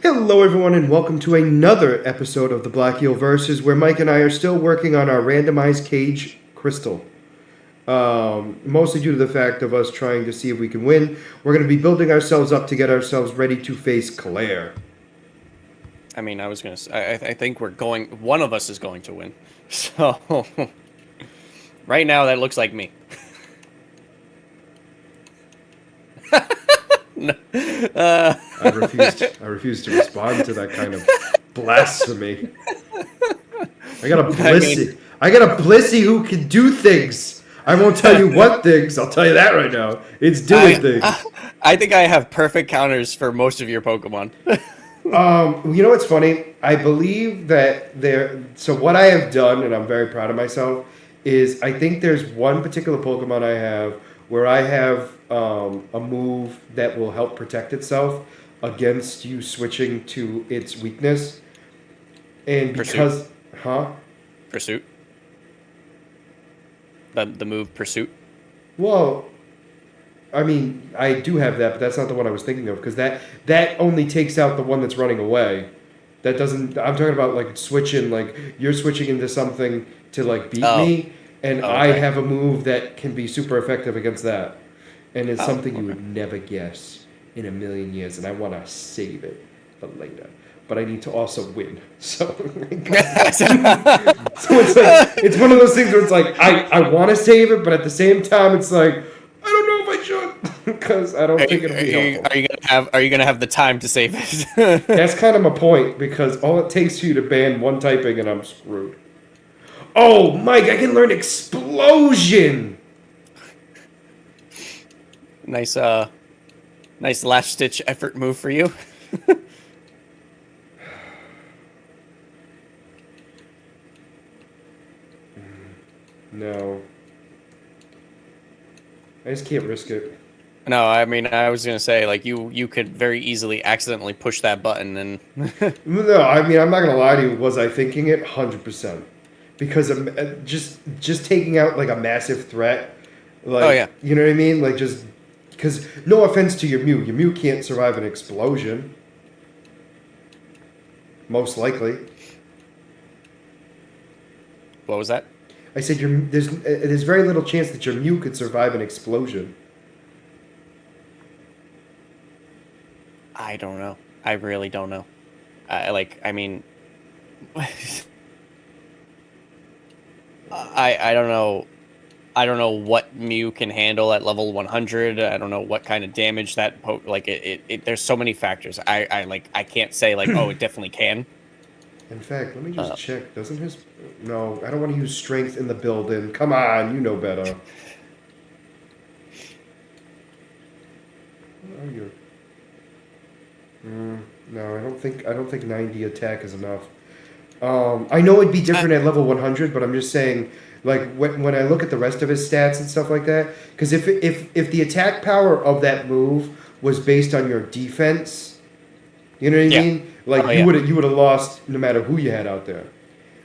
Hello, everyone, and welcome to another episode of the Black Eel Versus, where Mike and I are still working on our randomized cage crystal. Mostly due to the fact of us trying to see if we can win. We're going to be building ourselves up to get ourselves ready to face Claire. I mean, I was gonna. I think we're going. One of us is going to win. So right now, that looks like me. I refuse to respond to that kind of blasphemy. I got a blissy. I got a blissy who can do things. I won't tell you what things. I'll tell you that right now. It's doing things. I think I have perfect counters for most of your Pokemon. You know what's funny? I believe that there. So what I have done, and I'm very proud of myself, is I think there's one particular Pokemon I have where I have a move that will help protect itself against you switching to its weakness, and because, huh? Pursuit. The move Pursuit. Well, I mean, I do have that, but that's not the one I was thinking of because that only takes out the one that's running away. That doesn't. I'm talking about like switching, like you're switching into something to like beat me, and Oh, I okay. have a move that can be super effective against that, and it's something you Okay. would never guess in a million years, and I want to save it for later. But I need to also win, so so it's like it's one of those things where it's like I want to save it, but at the same time it's like I don't know if I should because I don't think it'll be helpful. Are you gonna have the time to save it? That's kind of my point because all it takes for you to ban one typing and I'm screwed. Oh, Mike, I can learn explosion. Nice, nice last ditch effort move for you. No, I just can't risk it. No, I mean, I was gonna say, like, you could very easily accidentally push that button and No, I mean I'm not gonna lie to you. Was I thinking it? 100%. Because just taking out like a massive threat, oh like yeah. you know what I mean? Like just because no offense to your Mew can't survive an explosion. Most likely, What was that? I said there's very little chance that your Mew could survive an explosion. I don't know. I really don't know. I mean, I don't know. I don't know what Mew can handle at level 100. I don't know what kind of damage that there's so many factors. I can't say like, oh, it definitely can. In fact, let me just Uh, check. Doesn't his? No, I don't want to use strength in the building. Come on, you know better. What are you? No, I don't think 90 attack is enough. I know it'd be different at level 100, but I'm just saying, like when I look at the rest of his stats and stuff like that, because if the attack power of that move was based on your defense, you know what I yeah. mean? Like Oh you yeah. would have lost no matter who you had out there.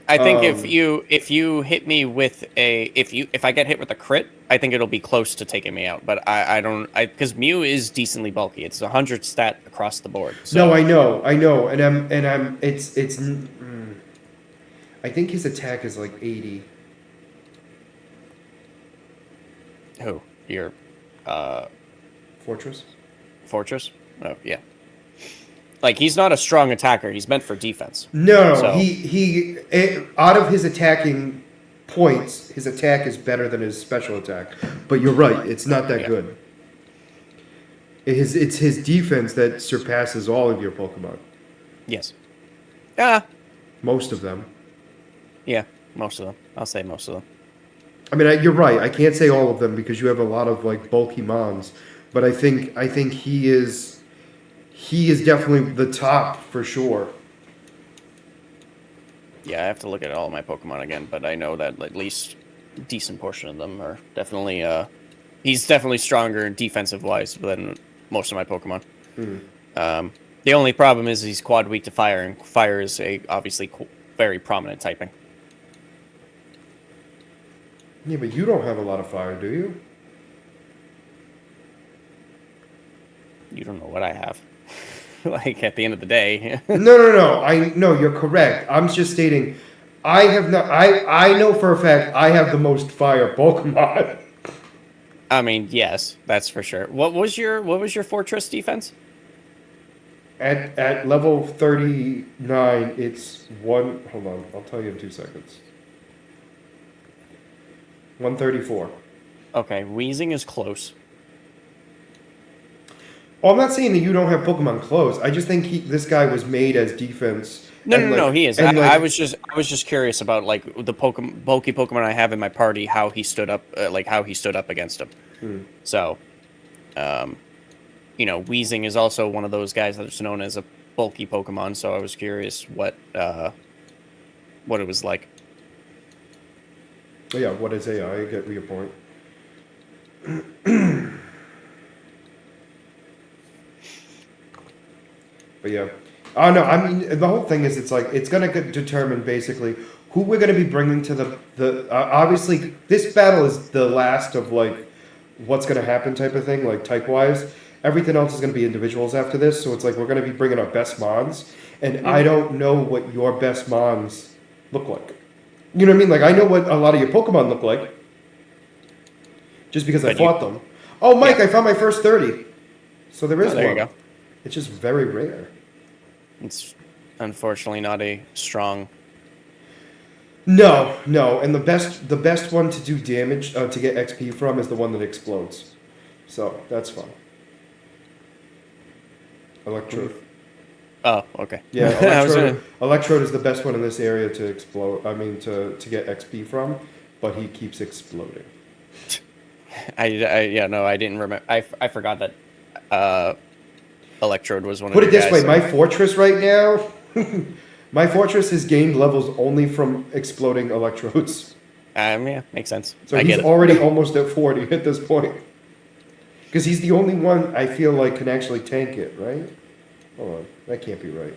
I think Um, if you hit me with if I get hit with a crit, I think it'll be close to taking me out. But I don't because Mew is decently bulky. It's 100 stat across the board. no, So I know, and I'm I think his attack is like 80. who your uh Fortress. fortress? Oh yeah. Like he's not a strong attacker. He's meant for defense. No, So out of his attacking points, his attack is better than his special attack. But you're right, it's not that yeah. good. It's his defense that surpasses all of your Pokemon. Yes. Ah. Most of them. Yeah. Most of them. I'll say most of them. I mean, you're right. I can't say all of them because you have a lot of like bulky mons. But I think he is definitely the top for sure. Yeah, I have to look at all of my Pokemon again, but I know that at least a decent portion of them are definitely he's definitely stronger defensive wise than most of my Pokemon. The only problem is he's quad weak to fire, and fire is a obviously very prominent typing. Yeah, but you don't have a lot of fire, do you? You don't know what I have. like at the end of the day. No. No, you're correct. I'm just stating, I have not. I know for a fact I have the most fire Pokemon. I mean, yes, that's for sure. What was your fortress defense? At level 39, it's one. Hold on, I'll tell you in 2 seconds. 134. Okay, Wheezing is close. Well, I'm not saying that you don't have Pokemon close. I just think this guy was made as defense. No, and no, no, he is. And I was just curious about like the bulky Pokemon I have in my party, how he stood up, against him. So, Wheezing is also one of those guys that's known as a bulky Pokemon. So I was curious what it was like. Yeah, what is AI? I get your point. But yeah. Oh, no, I mean, the whole thing is it's going to determine basically who we're going to be bringing to the obviously, this battle is the last of, like, what's going to happen type of thing, like, type-wise. Everything else is going to be individuals after this, so it's like we're going to be bringing our best Mons, and I don't know what your best Mons look like. You know what I mean? Like, I know what a lot of your Pokemon look like, just because I fought them. Oh, Mike, I found my first 30. So there is one. There you go. It's just very rare. It's unfortunately not a strong. No, and the best one to do damage to get XP from is the one that explodes. So that's fun. Electrode. Oh, okay. Yeah, Electrode is the best one in this area to explode. I mean, to get XP from, but he keeps exploding. I didn't remember. I forgot that. Electrode was one of Put the it this guys. way, my fortress right now, my fortress has gained levels only from exploding electrodes. Yeah, makes sense. So he's already almost at 40 at this point. Because he's the only one I feel like can actually tank it, right? Hold on, that can't be right.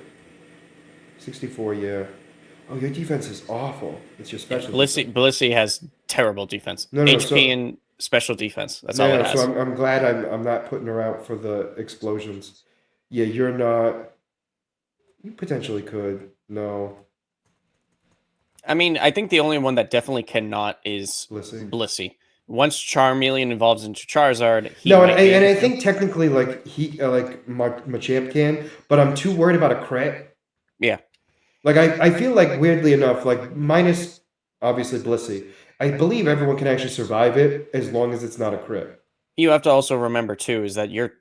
64, yeah. Oh, your defense is awful. It's your special defense. Blissey has terrible defense. No, HP and special defense. That's all it has. So I'm glad I'm not putting her out for the explosions. Yeah, you're not. You potentially could. No. I mean, I think the only one that definitely cannot is Blissey. Once Charmeleon evolves into Charizard, and I think technically, like Machamp can, but I'm too worried about a crit. Yeah. Like I feel like weirdly enough, like minus obviously Blissey, I believe everyone can actually survive it as long as it's not a crit. You have to also remember too is that you're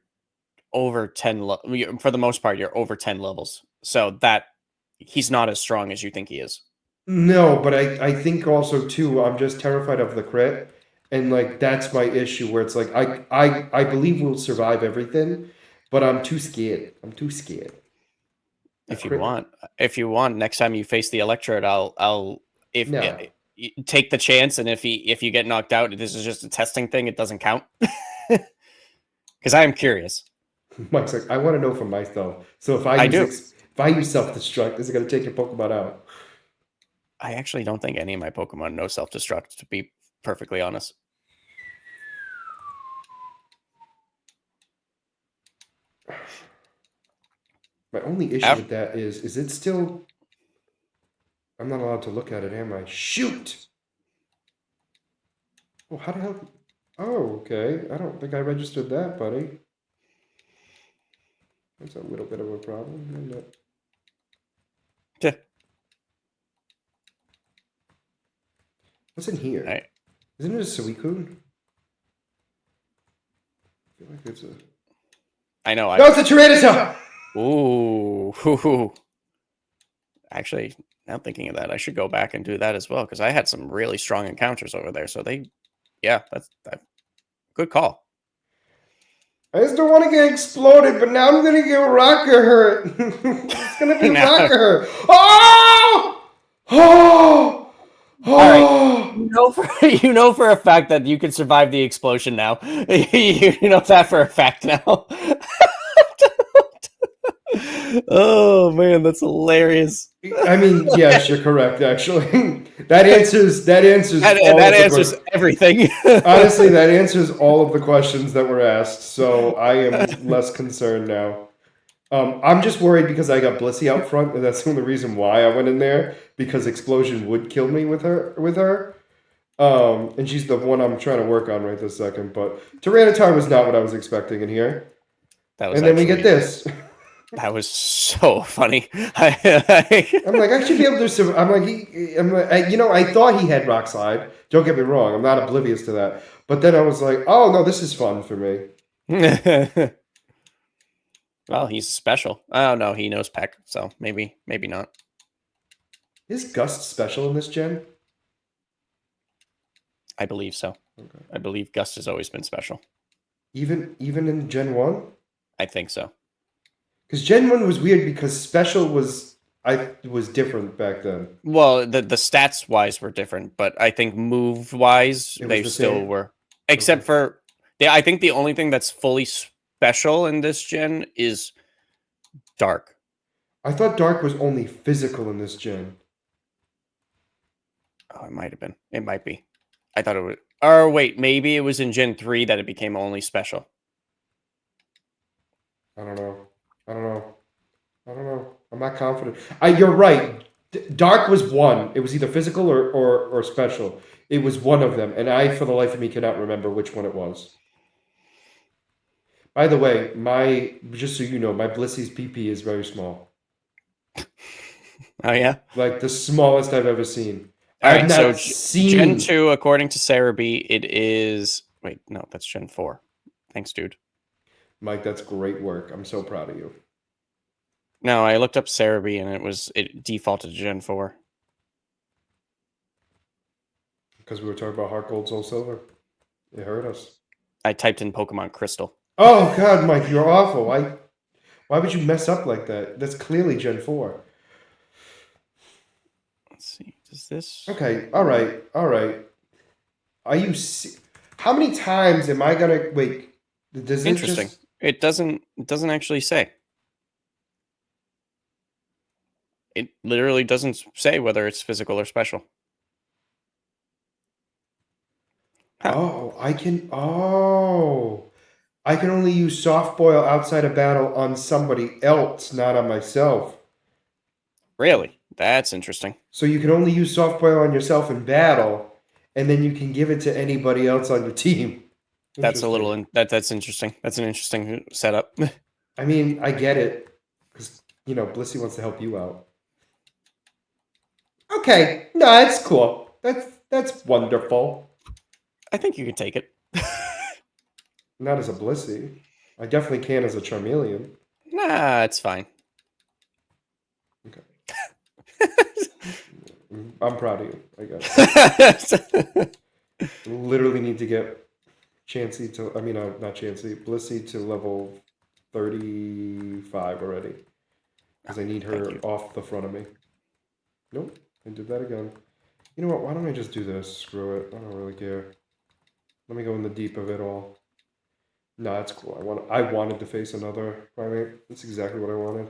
over 10 for the most part you're over 10 levels, so that he's not as strong as you think he is. No, but I think also too I'm just terrified of the crit, and like that's my issue where it's like I believe we'll survive everything, but I'm too scared. If you want next time you face the Electrode, I'll take the chance, and if you get knocked out, this is just a testing thing, it doesn't count. Because I am curious. Mike's like, I want to know for myself. So if I use self-destruct, is it going to take your Pokemon out? I actually don't think any of my Pokemon know self-destruct, to be perfectly honest. My only issue with that is it still... I'm not allowed to look at it, am I? Shoot! Oh, how the hell... Oh, okay. I don't think I registered that, buddy. That's a little bit of a problem, isn't it? Yeah. What's in here? Right. Isn't it a Suicune? I feel like it's a... I know. No, it's a Tyranitar! Ooh. Actually, now thinking of that, I should go back and do that as well, because I had some really strong encounters over there. So that's good call. I just don't want to get exploded, but now I'm going to get Rocker hurt. It's going to be Rocker hurt. Oh! Oh! All right. You know for a fact that you can survive the explosion now. You know that for a fact now. Oh man, that's hilarious. I mean, yes, you're correct. Actually, that answers everything. Honestly, that answers all of the questions that were asked. So I am less concerned now. I'm just worried because I got Blissey out front, and that's the only reason why I went in there, because Explosion would kill me with her. And she's the one I'm trying to work on right this second. But Tyranitar was not what I was expecting in here. That was And then we get actually this. that was so funny. I'm like, I should be able to. I'm like, I thought he had Rock Slide. Don't get me wrong. I'm not oblivious to that. But then I was like, oh no, this is fun for me. Well, he's special. Oh no, he knows Peck, so maybe not. Is Gust special in this gen? I believe so. Okay. I believe Gust has always been special. Even in Gen 1? I think so. Because Gen 1 was weird because special was different back then. Well, the stats wise were different, but I think move wise It was they the still same? were. Except Okay. for I think the only thing that's fully special in this gen is Dark. I thought Dark was only physical in this gen. Oh, it might have been. It might be. I thought it would. Or wait, maybe it was in Gen 3 that it became only special. I don't know. I don't know. I don't know. I'm not confident. You're right. Dark was one. It was either physical or special. It was one of them, and I, for the life of me, cannot remember which one it was. By the way, just so you know, my Blissey's PP is very small. Oh yeah. Like the smallest I've ever seen. All I've right. So not Gen seen. 2, according to Sarah B, it is. Wait, no, that's Gen 4. Thanks, dude. Mike, that's great work. I'm so proud of you. No, I looked up Sarah B and it defaulted to Gen 4. Because we were talking about Heart Gold, Soul Silver. It hurt us. I typed in Pokemon Crystal. Oh God, Mike, you're awful. Why would you mess up like that? That's clearly Gen 4. Let's see. Does this? Okay, all right. Are you? How many times am I gonna wait? Does it Interesting. just? It doesn't actually say. It literally doesn't say whether it's physical or special. Huh. Oh, I can. Oh, I can only use soft boil outside of battle on somebody else, not on myself. Really? That's interesting. So you can only use soft boil on yourself in battle, and then you can give it to anybody else on your team. That's a little that's interesting. That's an interesting setup. I mean, I get it, because Blissey wants to help you out. Okay, no, that's cool. That's wonderful. I think you could take it. Not as a Blissey. I definitely can as a Charmeleon. Nah, it's fine. Okay. I'm proud of you. I guess. Literally need to get Chansey to. I mean, not Chansey. Blissey to level 35 already, because I need her off the front of me. Nope, I did that again. You know what? Why don't I just do this? Screw it. I don't really care. Let me go in the deep of it all. No, that's cool. I wanted to face another primate. That's exactly what I wanted.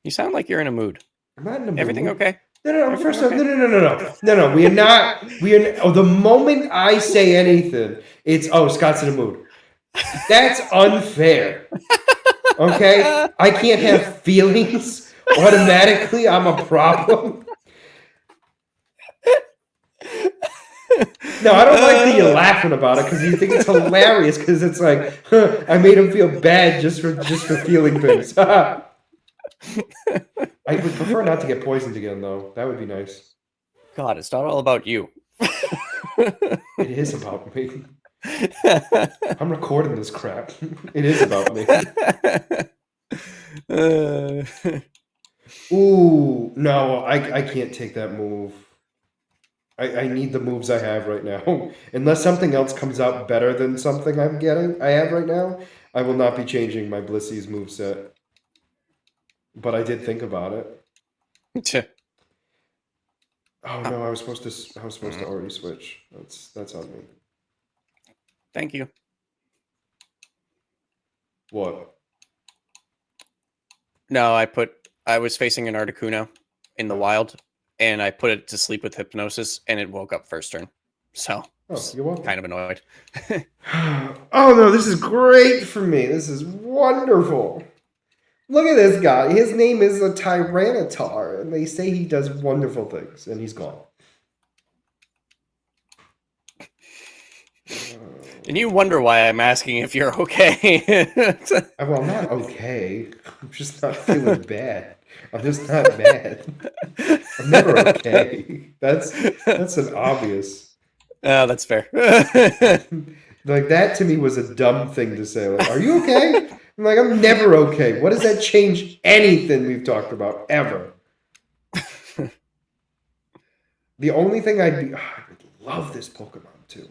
You sound like you're in a mood. I'm not in a mood. Everything okay? No. First off, no. We are not. The moment I say anything, it's Scott's in a mood. That's unfair. Okay, I can't have feelings automatically. I'm a problem. No, I don't like that you're laughing about it because you think it's hilarious because it's like I made him feel bad just for feeling things. I would prefer not to get poisoned again, though. That would be nice. God, it's not all about you. It is about me. I'm recording this crap. It is about me. Ooh, no, I can't take that move. I need the moves I have right now. Unless something else comes out better than something I have right now, I will not be changing my Blissey's moveset. But I did think about it. Oh no, I was supposed to already switch. That's on me. Thank you. What? No, I was facing an Articuno in the wild, and I put it to sleep with hypnosis, and it woke up first turn. So Oh, you're welcome. Kind of annoyed. Oh no, this is great for me. This is wonderful. Look at this guy. His name is a Tyranitar, and they say he does wonderful things, and he's gone. And you wonder why I'm asking if you're okay. Well, I'm not okay. I'm just not feeling bad. I'm just not mad. I'm never okay. That's an obvious. Oh, that's fair. Like that to me was a dumb thing to say. Like, are you okay? I'm like, I'm never okay. What does that change anything we've talked about ever? The only thing I would love this Pokemon too.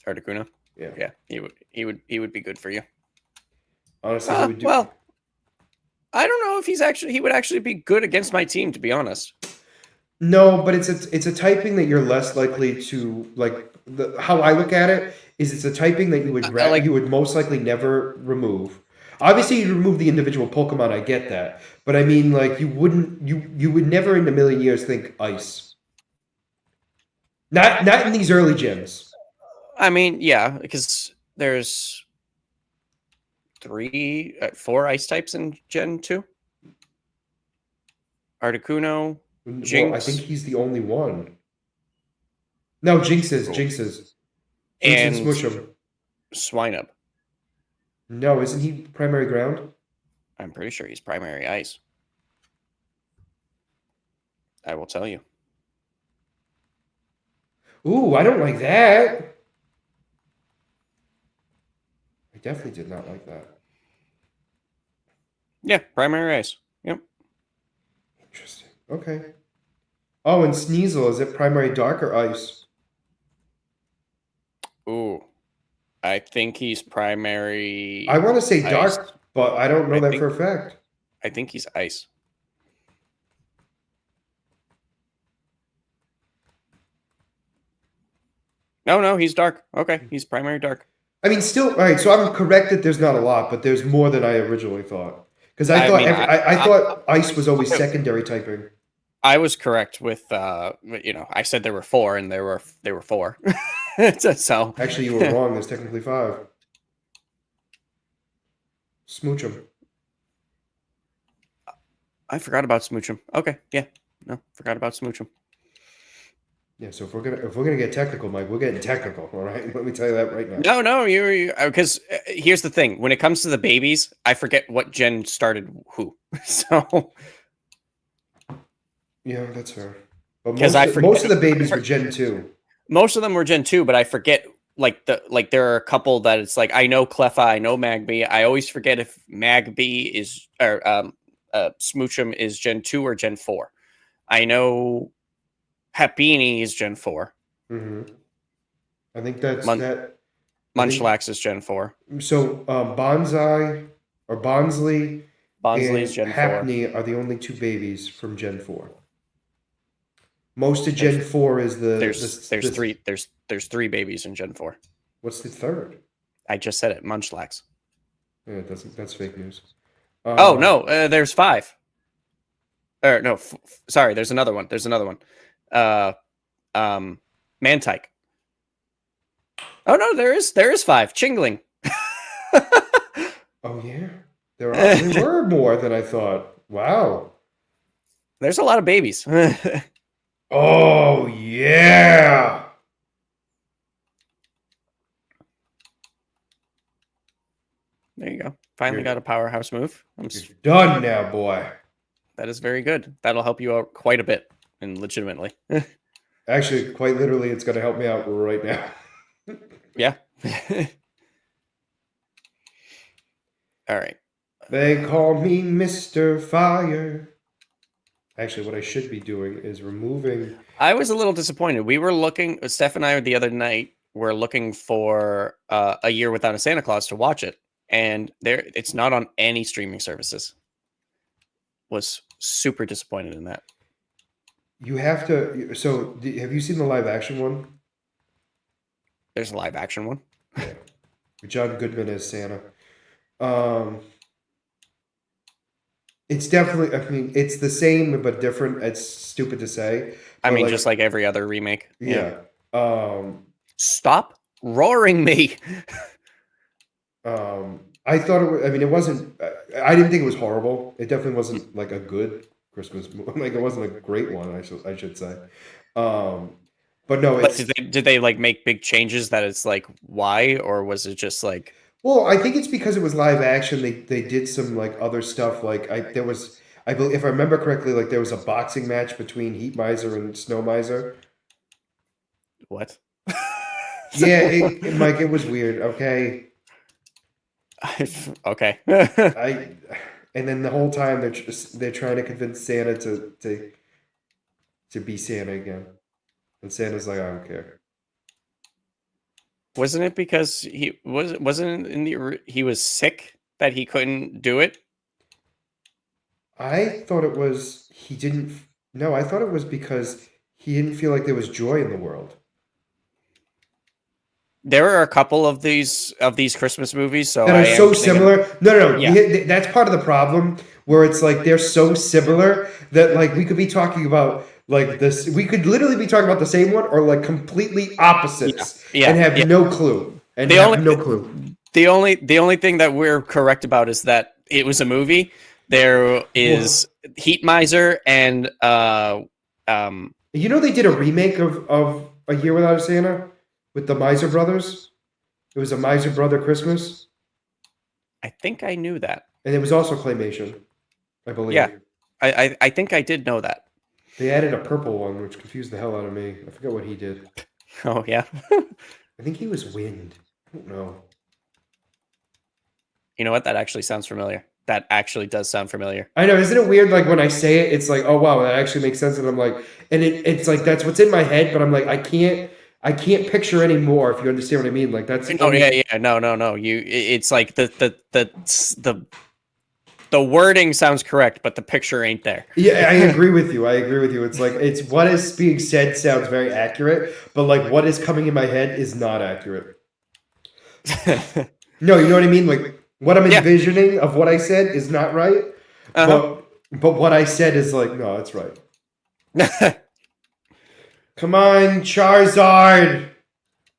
Articuno? Yeah. Yeah, he would be good for you. Honestly, he would do. Well, I don't know if he would actually be good against my team, to be honest. No, but it's a typing that you're less likely to like. How I look at it is, it's a typing that you would you would most likely never remove. Obviously, you'd remove the individual Pokemon. I get that, but I mean, like, you wouldn't. You would never in a million years think Ice. Not in these early gens. I mean, yeah, because there's 4 ice types in Gen 2. Articuno, Jinx. Well, I think he's the only one. No, Jinxes. And Smush'em. Swinub. No, isn't he primary ground? I'm pretty sure he's primary ice. I will tell you. Ooh, I don't like that. I definitely did not like that. Yeah, primary ice. Yep. Interesting. Okay. Oh, and Sneasel, is it primary dark or ice? Ooh. I think he's primary. I want to say dark, ice. but I don't know that for a fact. I think he's ice. No, he's dark. Okay, he's primary dark. I mean, still, all right. So I'm correct that there's not a lot, but there's more than I originally thought. Because I thought ice was always secondary typing. I was correct with I said there were 4, and there were 4. So actually, you were wrong. There's technically 5. Smooch'em. I forgot about Smooch'em. Okay, yeah, no, forgot about Smooch'em. Yeah, so if we're gonna get technical, Mike, we're getting technical. All right, let me tell you that right now. No, you because here's the thing: when it comes to the babies, I forget what gen started who. So yeah, that's fair. But most of the babies were Gen 2. Most of them were Gen 2, but I forget there are a couple that it's like I know Cleffa, I know Magby. I always forget if Magby is or Smooch'em is Gen 2 or Gen 4. I know Happiny is Gen 4. Mm-hmm. I think that's Munchlax is Gen 4. So Bonsai or Bonsley is Gen 4. Happiny are the only 2 babies from Gen 4. Most of Gen 4 is there's 3 babies in Gen 4. What's the third? I just said it, Munchlax. Yeah, that's fake news. No, there's 5. Or no, sorry, there's another one. Mantike. Oh no, there is 5. Chingling. Oh yeah, there were more than I thought. Wow. There's a lot of babies. Oh yeah. There you go. Finally got a powerhouse move. You're done now, boy. That is very good. That'll help you out quite a bit, and legitimately. Actually, quite literally, it's going to help me out right now. Yeah. All right. They call me Mr. Fire. Actually, what I should be doing is removing... I was a little disappointed. We were looking... Steph and I, the other night, were looking for A Year Without a Santa Claus to watch it. And it's not on any streaming services. Was super disappointed in that. You have to... So, have you seen the live action one? There's a live action one? Yeah. John Goodman as Santa. It's definitely. I mean, it's the same but different. It's stupid to say, I but mean, like, just like every other remake. Yeah. yeah. Um, Stop roaring me. I thought it was, I mean, it wasn't, I didn't think it was horrible. It definitely wasn't like a good Christmas movie. Like, it wasn't a great one, I should say. Um, but no, But it's, did they like make big changes that it's like why, or was it just like well, I think it's because it was live action. They did some like other stuff. Like, there was, I believe, if I remember correctly, like there was a boxing match between Heat Miser and Snow Miser. what? Yeah, Mike, it was weird. Okay. Okay. I, and then the whole time they're trying to convince Santa to be Santa again. And Santa's like, I don't care. Wasn't it because wasn't in he was sick that he couldn't do it? I thought it was he didn't. No, I thought it was because he didn't feel like there was joy in the world. There are a couple of these Christmas movies, so That I are am so thinking, similar. No, no, no. yeah, That's part of the problem where it's like they're so similar that like we could be talking about like this. We could literally be talking about the same one or like completely yeah, opposites and yeah, have yeah. no clue. And The have only no clue. the only thing that we're correct about is that it was a movie. There Well, is Heat Miser and um you know they did a remake of A Year Without a Santa with the Miser Brothers. It was a Miser Brother Christmas, I think I knew that. and it was also claymation, I Yeah, believe. I think I did know that. They added a purple one, which confused the hell out of me. I forget what he did. Oh yeah. I think he was Wind. I don't know. You know what? That actually sounds familiar. That actually does sound familiar. I know, isn't it weird? Like when I say it, it's like, oh wow, that actually makes sense, and I'm like, and it's like that's what's in my head, but I'm like, I can't picture anymore. If you understand what I mean, like that's the No, yeah, only. yeah, no, no, no. It's like the wording sounds correct, but the picture ain't there. Yeah, I agree with you. I agree with you. It's like it's what is being said sounds very accurate, but like what is coming in my head is not accurate. No, you know what I mean? Like what I'm Yeah. envisioning of what I said is not right, Uh but what I said is like, no, that's right. huh. Come on, Charizard.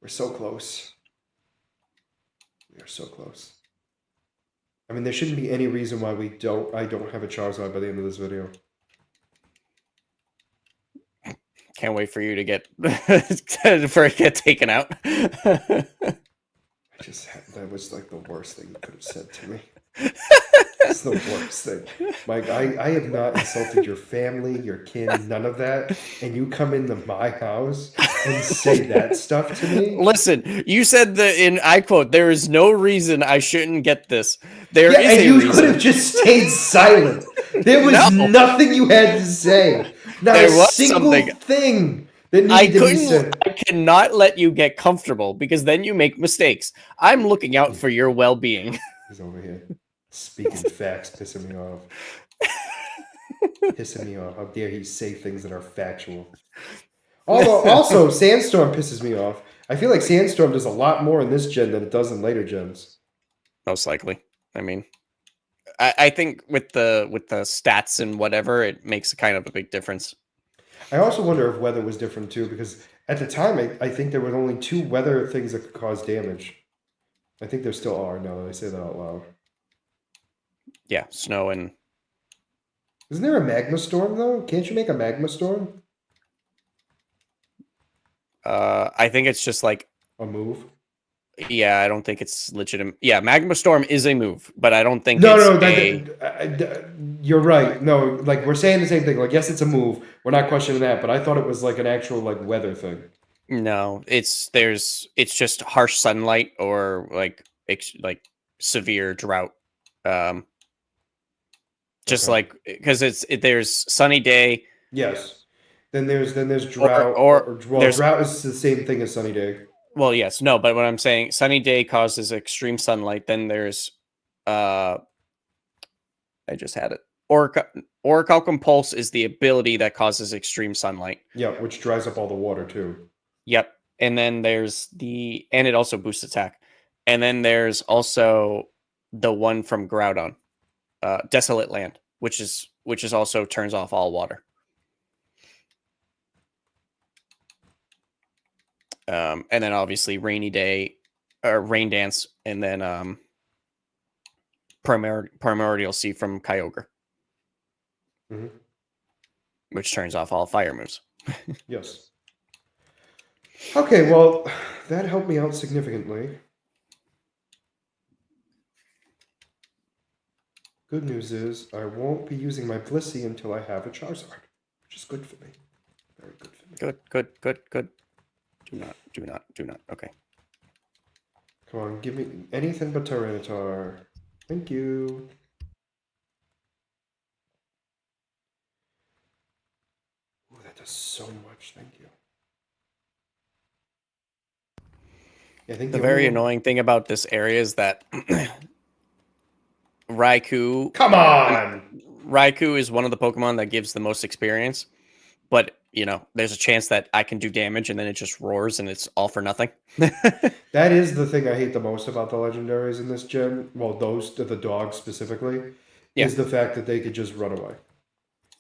We're so close. We are so close. I mean, there shouldn't be any reason why I don't have a Charizard by the end of this video. Can't wait for you to get for it to get taken out. That was like the worst thing you could have said to me. It's the worst thing. Mike, I have not insulted your family, your kin, none of that. And you come into my house and say that stuff to me? Listen, you said that in I quote, "There is no reason I shouldn't get this." There Yeah, is and a you could reason. have just stayed silent. There was No, nothing you had to say. Not a there was single something. thing that I needed to be couldn't. said. I cannot let you get comfortable because then you make mistakes. I'm looking out for your well-being. He's over here speaking facts, pissing me off. Pissing me off. How dare he say things that are factual? Although, also, Sandstorm pisses me off. I feel like Sandstorm does a lot more in this gen than it does in later gens. Most likely. I mean, I think with the stats and whatever, it makes kind of a big difference. I also wonder if weather was different too, because at the time, I think there were only two weather things that could cause damage. I think there still are now that I say that out loud. Yeah, snow and Isn't there a magma storm though? Can't you make a magma storm? I think it's just like A move? yeah, I don't think it's legitimate. Yeah, Magma Storm is a move, but I don't think No, it's no, a you're right. No, like we're saying the same thing. Like, yes, it's a move. We're not questioning that, but I thought it was like an actual like weather thing. no. It's just harsh sunlight or like severe drought. Um, just Okay. like because there's sunny day Yes. Then there's or drought. or Well, there's drought is the same thing as sunny day. well yes no, but what I'm saying sunny day causes extreme sunlight. Then there's uh I just had it. Orichalcum Pulse is the ability that causes extreme sunlight. Yeah, which dries up all the water too. Yep. And then and it also boosts attack. And then there's also the one from Groudon, Desolate Land. which is also turns off all water. And then obviously rainy day or rain dance, and then primordial sea from Kyogre, which turns off all fire moves. Yes. Okay, well, that helped me out significantly. Good news is I won't be using my Blissey until I have a Charizard, which is good for me. Very good for me. Good. Do not. Okay. Come on, give me anything but Tyranitar. Thank you. Ooh, that does so much. Thank you. Yeah, I think The very annoying thing about this area is that Raikou. Come on! Raikou is one of the Pokemon that gives the most experience, but there's a chance that I can do damage and then it just roars and it's all for nothing. That is the thing I hate the most about the legendaries in this gen. Well, the dogs specifically, is the fact that they could just run away.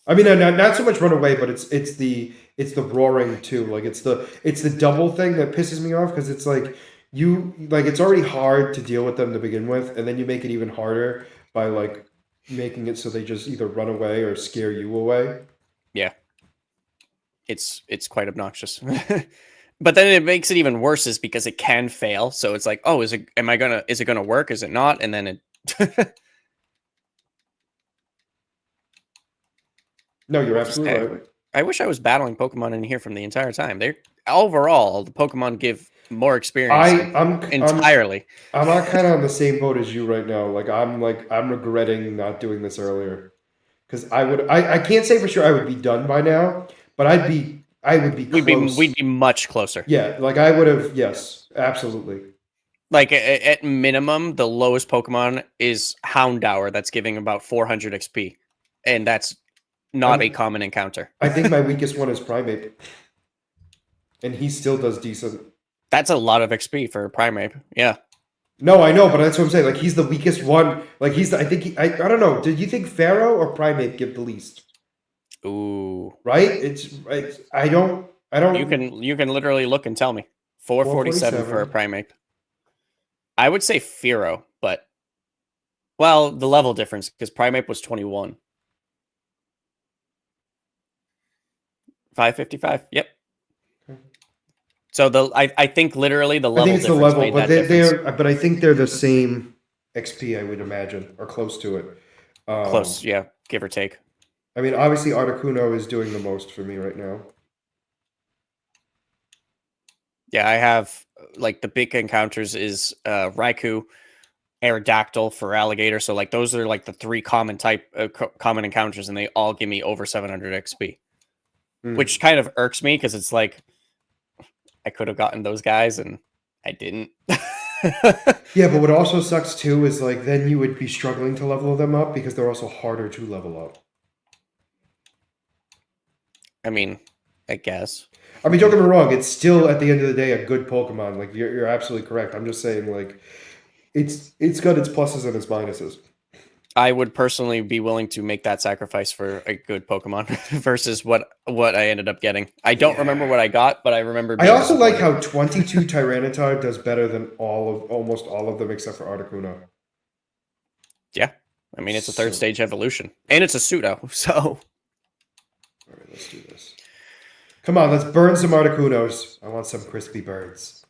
I mean, not so much run away, but it's the roaring too. Like it's the double thing that pisses me off, because it's like it's already hard to deal with them to begin with, and then you make it even harder by like making it so they just either run away or scare you away. Yeah, it's quite obnoxious. But then it makes it even worse is because it can fail. So it's like, oh, is it gonna work? Is it not? And then it. No, you're absolutely right. I wish I was battling Pokemon in here from the entire time. They're overall the Pokemon give more experience. I'm entirely. I'm not kind of on the same boat as you right now. I'm regretting not doing this earlier, because I can't say for sure I would be done by now, but I would be close. We'd be much closer. Yeah, like I would have. Yes, absolutely. Like at minimum, the lowest Pokemon is Houndour. That's giving about 400 XP, and that's not a common encounter. I think my weakest one is Primeape, and he still does decent. That's a lot of XP for a Primeape. Yeah. No, I know, but that's what I'm saying. Like he's the weakest one. Like I don't know. Did you think Pharaoh or Primeape give the least? Ooh. Right? I don't. You can literally look and tell me. 447 for a Primeape. I would say Fearow, but well, the level difference, because Primeape was 21. 555. Yep. Okay. So I think literally the level. I think it's the level, but I think they're the same XP, I would imagine, or close to it. Close, yeah, give or take. I mean, obviously Articuno is doing the most for me right now. Yeah, I have like the big encounters is Raikou, Aerodactyl for Alligator. So like those are like the three common encounters, and they all give me over 700 XP, which kind of irks me because it's like I could have gotten those guys and I didn't. Yeah, but what also sucks too is like then you would be struggling to level them up because they're also harder to level up. I mean, I guess. I mean, don't get me wrong. It's still at the end of the day a good Pokemon. Like you're absolutely correct. I'm just saying, like it's got its pluses and its minuses. I would personally be willing to make that sacrifice for a good Pokemon versus what I ended up getting. I don't remember what I got, but I remember. I also like how 22 Tyranitar does better than almost all of them except for Articuno. Yeah, I mean it's a third stage evolution, and it's a pseudo. So, all right, let's do this. Come on, let's burn some Articunos. I want some crispy birds.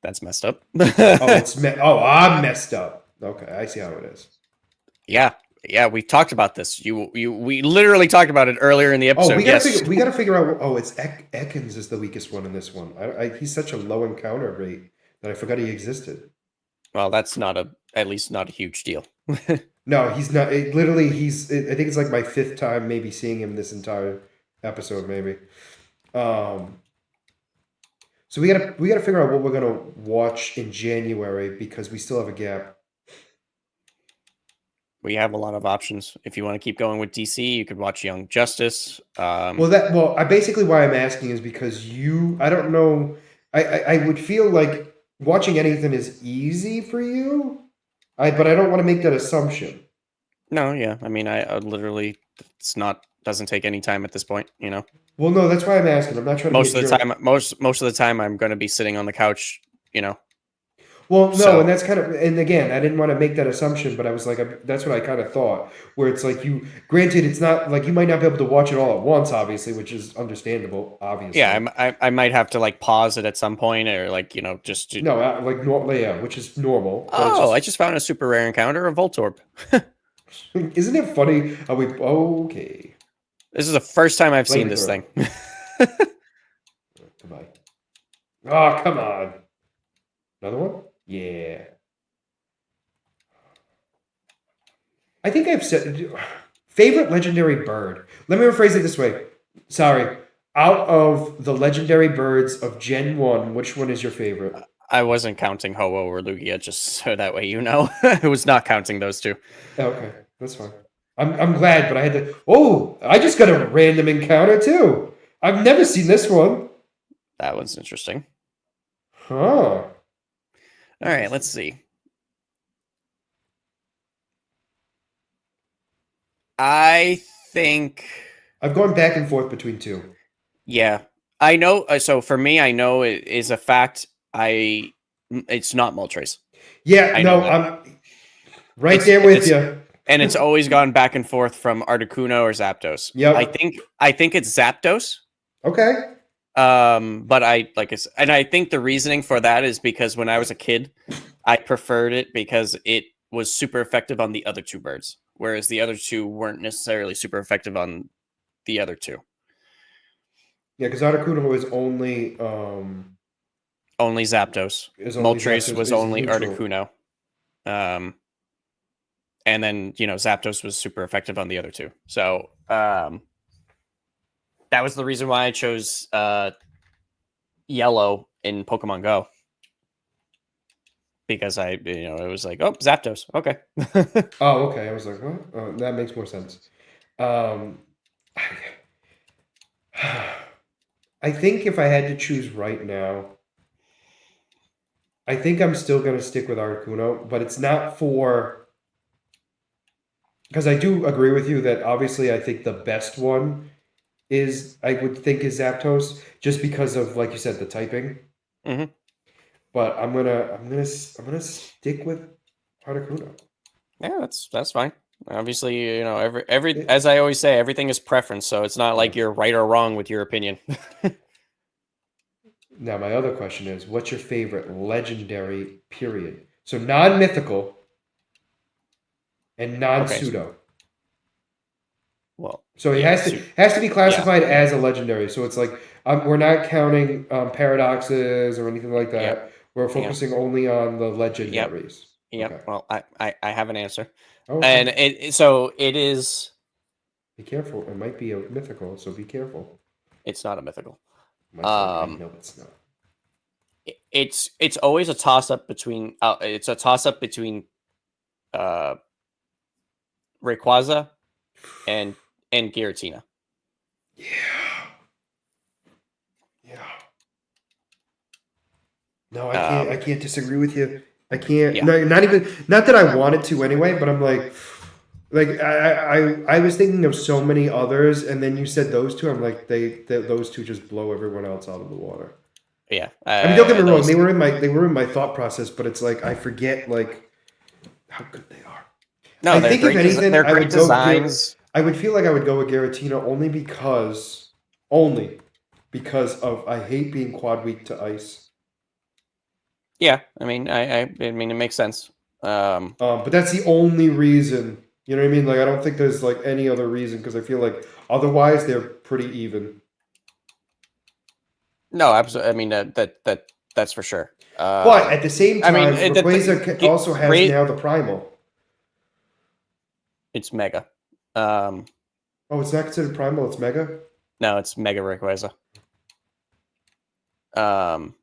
That's messed up. I'm messed up. Okay, I see how it is. Yeah, we talked about this. We literally talked about it earlier in the episode. We gotta figure out. It's Ekans is the weakest one in this one. He's such a low encounter rate that I forgot he existed. Well, that's at least not a huge deal. No, he's not. I think it's like my 5th time maybe seeing him this entire episode, maybe. So we gotta figure out what we're gonna watch in January because we still have a gap. We have a lot of options. If you want to keep going with DC, you could watch Young Justice. Basically why I'm asking is because I don't know. I would feel like watching anything is easy for you, but I don't want to make that assumption. No, yeah. I mean, I literally, it's not, doesn't take any time at this point, you know? Well, no, that's why I'm asking. I'm not trying to be a Most of the jerk. time, most of the time I'm going to be sitting on the couch, you know? Well, no, and So, that's kind of, and again, I didn't want to make that assumption, but I was like, that's what I kind of thought. Where it's like you, granted, it's not like you might not be able to watch it all at once, obviously, which is understandable, yeah, obviously. I might have to like pause it at some point or like, just to, No, like yeah, which is normal, but it's oh, I just, just found a super rare encounter, a Voltorb. isn't it funny how we? Okay, This is the first time I've seen this flamethrower. thing. Goodbye. Oh, come on. Another one? Yeah. I think I've said favorite legendary bird. Let me rephrase it this way. Sorry. Out of the legendary birds of Gen 1, which one is your favorite? I wasn't counting Ho-Oh or Lugia, just so that way you know. I was not counting those two. Oh, okay, that's fine. I'm glad, but I had to. Oh, I just got a random encounter too. I've never seen this one. That was interesting. Huh. All right, let's see. I think, I've gone back and forth between two. yeah, I know. So for me, I know it is a fact. It's not Moltres. Yeah, I know no, that. I'm right there with It's you. and it's always gone back and forth from Articuno or Zapdos. Yep. I think it's Zapdos. Okay. But and I think the reasoning for that is because when I was a kid, I preferred it because it was super effective on the other two birds, whereas the other two weren't necessarily super effective on the other two. Yeah, because Articuno Only Zapdos. is only Moltres Zapdos was is only neutral. Articuno. Um, and then Zapdos was super effective on the other two. So that was the reason why I chose Yellow in Pokemon Go, because it was like, oh, Zapdos, okay. Oh, okay. I was like, what? Oh, that makes more sense. Um, I think if I had to choose right now, I think I'm still going to stick with Articuno, but it's not for because I do agree with you that obviously I think the best one is I would think is Zapdos just because of like you said the typing. hmm But I'm gonna stick with Articuno. Yeah, that's fine. Obviously, every It, as I always say, everything is preference, so it's not yeah. like you're right or wrong with your opinion. Now my other question is, what's your favorite legendary period? So non-mythical and Okay, non-pseudo. well, So it yeah, has to be yeah, classified as a legendary. So it's like we're not counting paradoxes or anything like yep, that. We're yep, focusing only on the yep, legendaries. yep. Okay. Well, I have an answer, Oh, okay. and so it is. Be careful. It might be a mythical, so be careful. It's not a mythical. Might say, I Um, know it's not. it's always a toss up between. It's a toss up between uh Rayquaza and Giratina. Yeah. Yeah. No, I can't. I Um, can't disagree with you. I can't. yeah, No, not even. Not that I wanted to anyway. But I'm like I was thinking of so many others, and then you said those two. I'm like those two just blow everyone else out of the water. yeah. I mean, don't get me wrong. Those. They were in my thought process, but it's like I forget like how good they are. No, I think if anything, They're great designs. I would feel like I would go with Garatina only because of I hate being quad weak to ice. Yeah, I mean, I mean, it makes sense. But that's the only reason. You know what I mean? Like I don't think there's like any other reason because I feel like otherwise they're pretty even. No, absolutely. I mean, that's for sure. But at the same I mean, time, Rayquaza also has Ray, now the primal. it's Mega. Oh, it's not considered primal. It's mega. No, it's Mega Rayquaza. Um,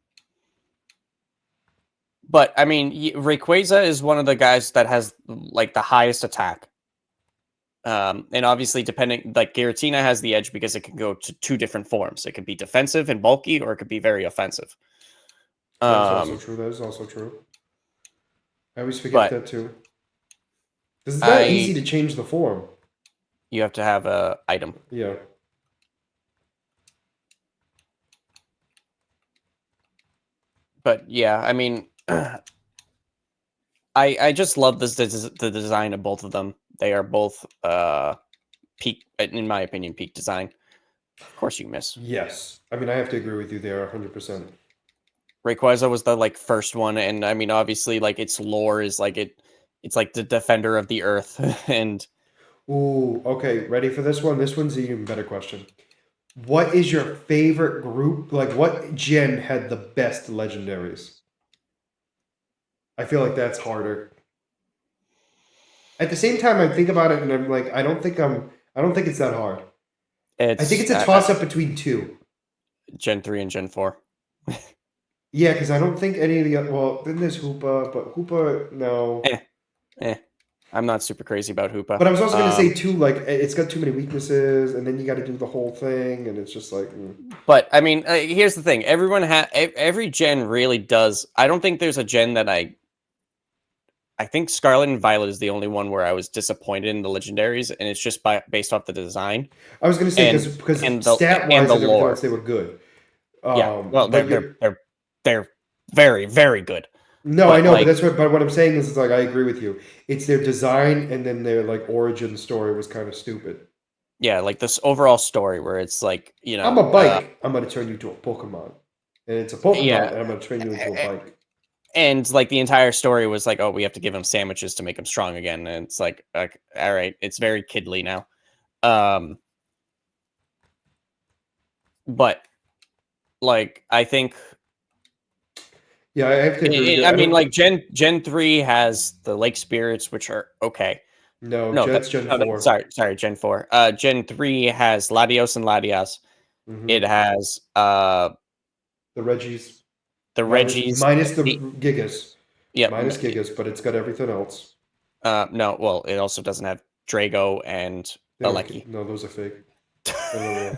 but I mean, Rayquaza is one of the guys that has like the highest attack. And obviously, depending, like Giratina has the edge because it can go to two different forms. It could be defensive and bulky, or it could be very offensive. That is also true. Um, That is also true. I always forget but that too. Because it's not easy I to change the form. You have to have a item. Yeah. But yeah, I mean, I just love the design of both of them. They are both peak, in my opinion, peak design. Of course, you miss. Yes. I mean, I have to agree with you there 100%. Rayquaza was the like first one, and I mean, obviously, like its lore is like it's like the defender of the earth, and Ooh, okay. Ready for this one? This one's an even better question. What is your favorite group? Like, what gen had the best legendaries? I feel like that's harder. At the same time, I think about it and I'm like, I don't think it's that hard. I think it's it's a toss up between two. Gen 3 and Gen 4. Yeah, because I don't think any of the well, then there's Hoopa, but Hoopa, no. Eh, eh. I'm not super crazy about Hoopa. But I was also gonna say too, like it's got too many weaknesses, and then you got to do the whole thing, and it's just like, But I mean, here's the thing: every gen really does. I don't think there's a gen that I think Scarlet and Violet is the only one where I was disappointed in the legendaries, and it's just based off the design I was gonna say and because and the stat and wise the and everything else lore. they were good. Yeah, well, But you're they're very very good. no, I But know, but like, that's what. But what I'm saying is, it's like I agree with you. It's their design, and then their like origin story was kind of stupid. yeah, like this overall story where it's like I'm a bike. I'm gonna turn you to a Pokemon, and it's a Pokemon, yeah, and I'm gonna turn you into a bike. and like the entire story was like, oh, we have to give him sandwiches to make him strong again, and it's like, all right, it's very kidly now. Um, but like I think Yeah, I have to agree with you. I I mean, don't. like Gen 3 has the Lake Spirits, which are okay. No, No, Jet's Gen four. sorry, Gen 4. Gen 3 has Latios and Latias. It Mm-hmm. has The Reggies the Reggies. minus the The Gigas, Yep. minus Gigas, but it's got everything else. No, well, it also doesn't have Drago and They don't. Aleki. No, those are fake. They're not real.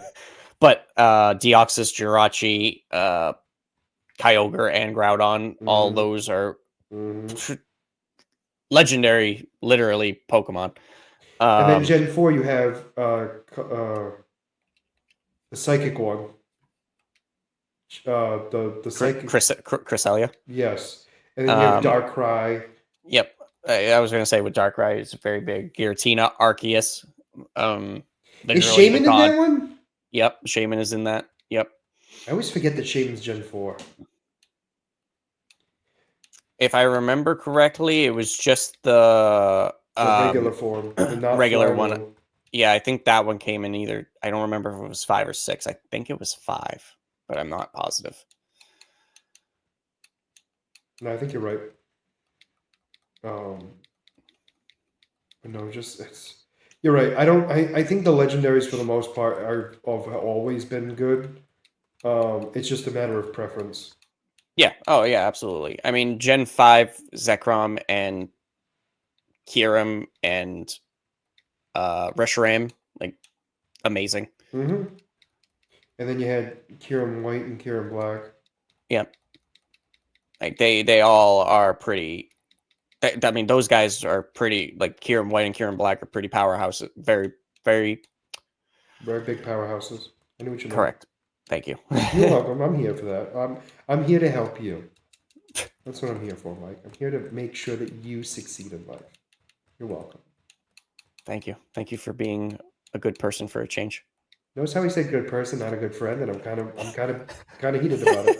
But Deoxys, Jirachi, Kyogre, and Groudon, all Mm-hmm. those are Mm-hmm. legendary, literally Pokemon. And then Um, Gen 4, you have the Psychic one. The Psychic, Cresselia. yes. And then you have Um, Darkrai. Yep. I was going to say with Darkrai, it's very big. Giratina, Arceus, Is literally the Shaman in god. that one? Yep. Shaman is in that. Yep. I always forget that Shaman's Gen 4. If I remember correctly, it was just the The regular form, the not regular flower one. one. Yeah, I think that one came in either. I don't remember if it was 5 or 6. I think it was 5, but I'm not positive. No, I think you're right. No, just it's. You're right. I don't. I think the legendaries for the most part have always been good. It's just a matter of preference. Yeah. Oh, yeah, absolutely. I mean, Gen 5, Zekrom and Kyurem and Reshiram, like amazing. Hmm. And then you had Kieran White and Kieran Black. Yep. Like they all are pretty. I mean, those guys are pretty. Like Kieran White and Kieran Black are pretty powerhouse. Very, very Very big powerhouses. I knew what you meant. correct. Thank you. You're welcome. I'm here for that. I'm here to help you. That's what I'm here for, Mike. I'm here to make sure that you succeed in life. You're welcome. Thank you. Thank you for being a good person for a change. Notice how he said good person, not a good friend, and kind of heated about it.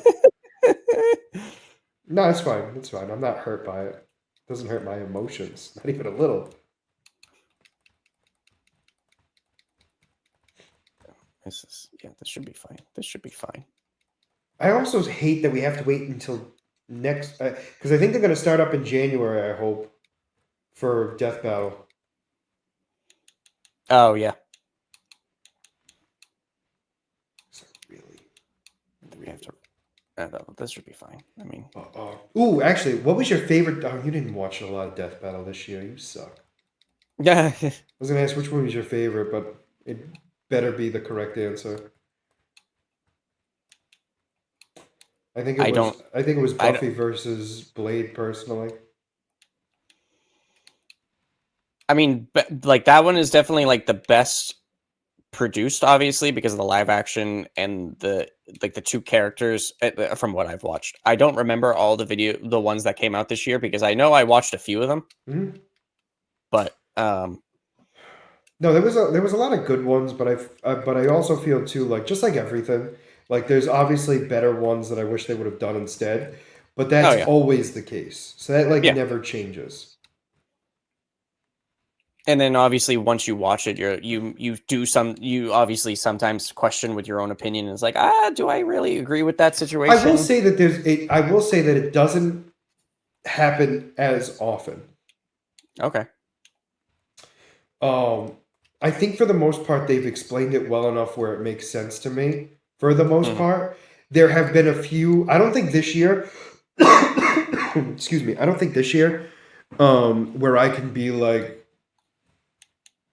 No, it's fine. It's fine. I'm not hurt by it. It doesn't hurt my emotions, not even a little. This should be fine. This should be fine. I also hate that we have to wait until next, because I think they're going to start up in January. I hope for Death Battle. Oh yeah. Really? We have to. This should be fine. I mean. Ooh, actually, what was your favorite? Oh, you didn't watch a lot of Death Battle this year. You suck. Yeah. I was gonna ask which one was your favorite, but it better be the correct answer. I think it I was. don't. I think it was I don't. Buffy versus Blade. Personally, I mean, like that one is definitely like the best produced, obviously, because of the live action and the two characters from what I've watched. I don't remember all the ones that came out this year because I know I watched a few of them, Mhm. but No, there was a lot of good ones, but but I also feel too like just like everything, like there's obviously better ones that I wish they would have done instead, but oh that's yeah, always the case. So that like yeah. never changes. And then obviously once you watch it, you obviously sometimes question with your own opinion. And it's like, do I really agree with that I will situation? say that I will say that it doesn't happen as often. Okay. Um, I think for the most part they've explained it well enough where it makes sense to me. For the most Hmm. part, there have been a few. I don't think this year. Excuse me. I don't think this year, where I can be like,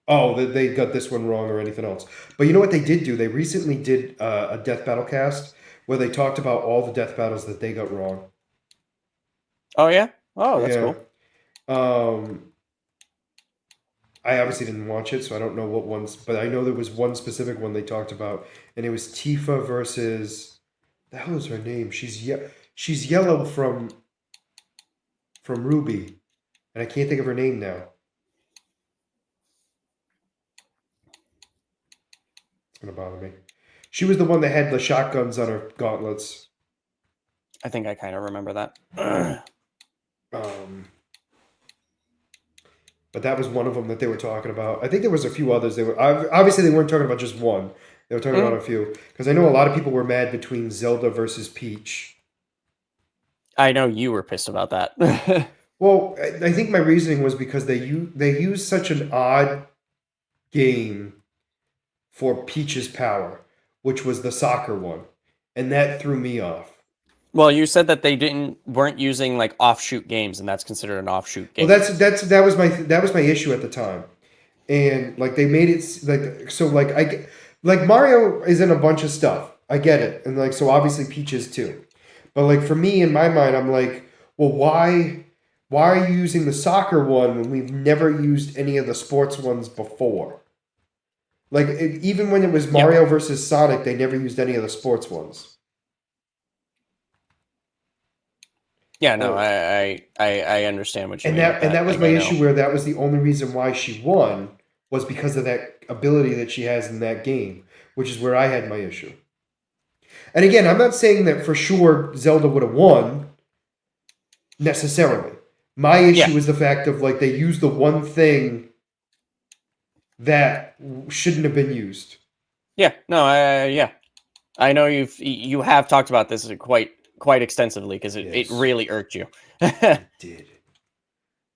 oh, they got this one wrong or anything else. But you know what they did do? They recently did a death battle cast where they talked about all the death battles that they got wrong. Oh yeah. Oh, that's Yeah. cool. Um, I obviously didn't watch it, so I don't know what ones, but I know there was one specific one they talked about, and it was Tifa versus the hell is her name? She's yellow from Ruby, and I can't think of her name now. It's gonna bother me. She was the one that had the shotguns on her gauntlets. I think I kind of remember that. Um, but that was one of them that they were talking about. I think there was a few others. They were obviously they weren't talking about just one. They were talking about Mhm. a few because I know a lot of people were mad between Zelda versus Peach. I know you were pissed about that. Well, I think my reasoning was because they used such an odd game for Peach's power, which was the soccer one, and that threw me off. Well, you said that they weren't using like offshoot games, and that's considered an offshoot Well, game. that was my issue at the time, and like they made it like so like like Mario is in a bunch of stuff. I get it, and like so obviously Peach is too, but like for me in my mind, I'm like, well, why are you using the soccer one when we've never used any of the sports ones before? Like even when it was Yeah, Mario versus Sonic, they never used any of the sports ones. yeah, no, Uh, I understand what you mean with and that. that was Like my I know. issue where that was the only reason why she won was because of that ability that she has in that game, which is where I had my issue. And again, I'm not saying that for sure Zelda would have won necessarily. My Yeah, issue is the fact of like they used the one thing that shouldn't have been used. yeah, no, yeah, I know you have talked about this quite extensively because it Yes, really irked you. it did.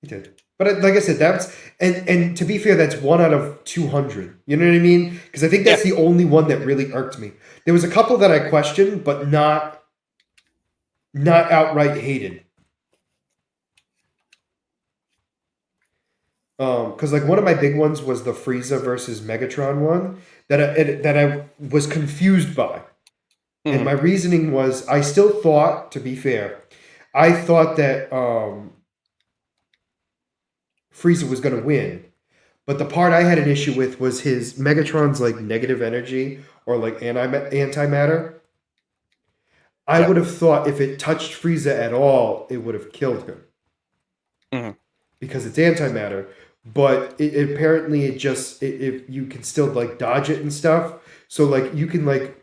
It did. But like I said, that's and to be fair, that's 1 out of 200. You know what I mean? Because I think Yeah, that's the only one that really irked me. There was a couple that I questioned, but not outright hated. Because like one of my big ones was the Frieza versus Megatron one that I was confused by, and hmm, my reasoning was I still thought, to be fair, I thought that Frieza was going to win. But the part I had an issue with was his Megatron's like negative energy or like antimatter. I yeah, would have thought if it touched Frieza at all, it would have killed him hmm, because it's antimatter. But apparently, it just if you can still like dodge it and stuff. So like you can like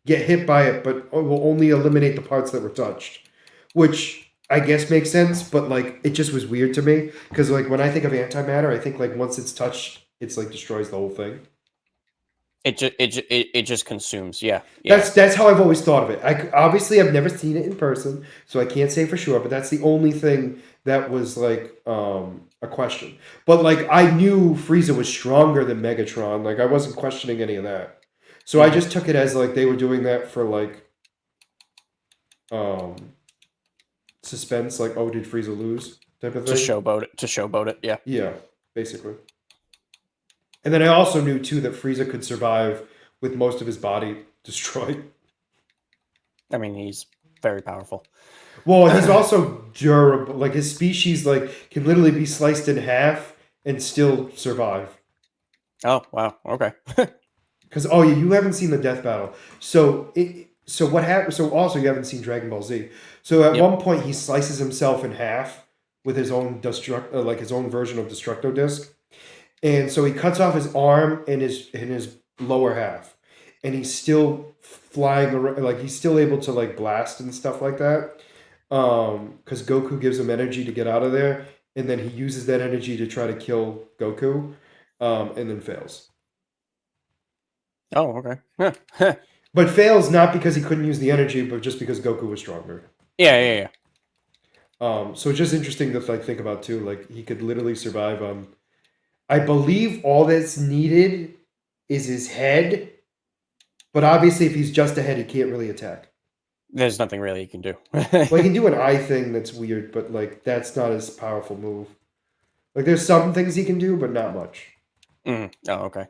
get hit by it, but it will only eliminate the parts that were touched, which I guess makes sense. But like it just was weird to me because like when I think of antimatter, I think like once it's touched, it's like destroys the whole thing. it just consumes. Yeah, yeah, That's how I've always thought of it. Obviously I've never seen it in person, so I can't say for sure. But that's the only thing that was like a question. But like I knew Frieza was stronger than Megatron. Like I wasn't questioning any of that. So I hmm. just took it as like they were doing that for like um suspense, like oh did Frieza lose type of thing. To showboat it. Yeah, Yeah, basically. And then I also knew too that Frieza could survive with most of his body destroyed. I mean he's very powerful. Well, he's also durable. Like his species, like can literally be sliced in half and still survive. Oh wow. Okay. Because you haven't seen the death battle. So what happened? So also you haven't seen Dragon Ball Z. So at Yep. one point he slices himself in half with his own like his own version of Destructo Disc, and so he cuts off his arm in his lower half, and he's still flying around, like he's still able to like blast and stuff like that. Because Goku gives him energy to get out of there, and then he uses that energy to try to kill Goku, and then fails. Oh okay. But fails not because he couldn't use the energy, but just because Goku was stronger. Yeah. So it's just interesting to like think about too. Like he could literally survive on. I believe all that's needed is his head, but obviously if he's just a head, he can't really attack. There's nothing really you can do. Well, he can do an eye thing that's weird, but like that's not his powerful move. Like there's some things he can do, but not much. Oh okay.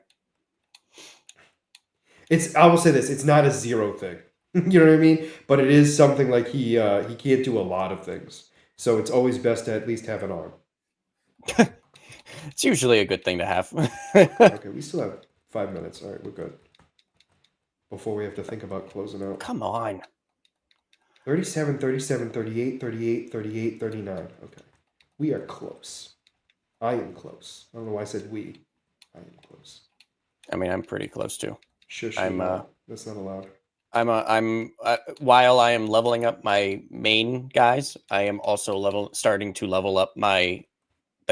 I will say this: it's not a zero thing. You know what I mean? But it is something like he can't do a lot of things. So it's always best to at least have an arm. It's usually a good thing to have. Okay, we still have 5 minutes. All right, we're good. Before we have to think about closing out. Come on. 37, 37, 38, 38, 38, 39. Okay. We are close. I am close. I don't know why I said we. I am close. I mean, I'm pretty close too. Shush. I'm That's not allowed. While I am leveling up my main guys, I am also starting to level up the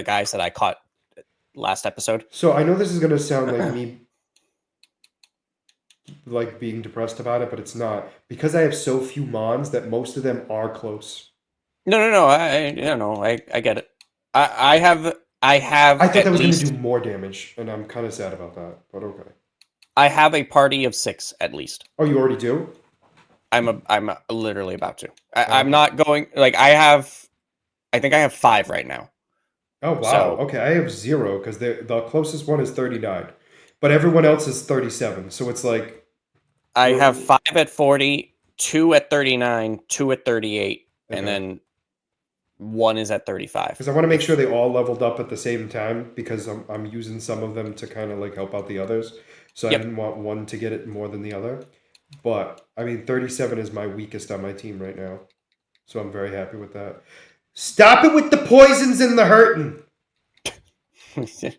guys that I caught last episode. So I know this is gonna sound like me like being depressed about it, but it's not. Because I have so few mons that most of them are close. No. I get it. I have I thought that at was least gonna do more damage, and I'm kinda sad about that, but okay. I have a party of 6 at least. Oh, you already do? I'm literally about to. I'm Okay. not going like I think I have 5 right now. Oh wow. So Okay, I have 0 because the closest one is 39, but everyone else is 37. So it's like I have 5 at 40, 2 at 39, 2 at 38, and okay. then 1 is at 35. Because I want to make sure they all leveled up at the same time because I'm using some of them to kind of like help out the others. So I Yep. didn't want one to get it more than the other. But I mean, 37 is my weakest on my team right now, so I'm very happy with that. Stop it with the poisons and the hurting. The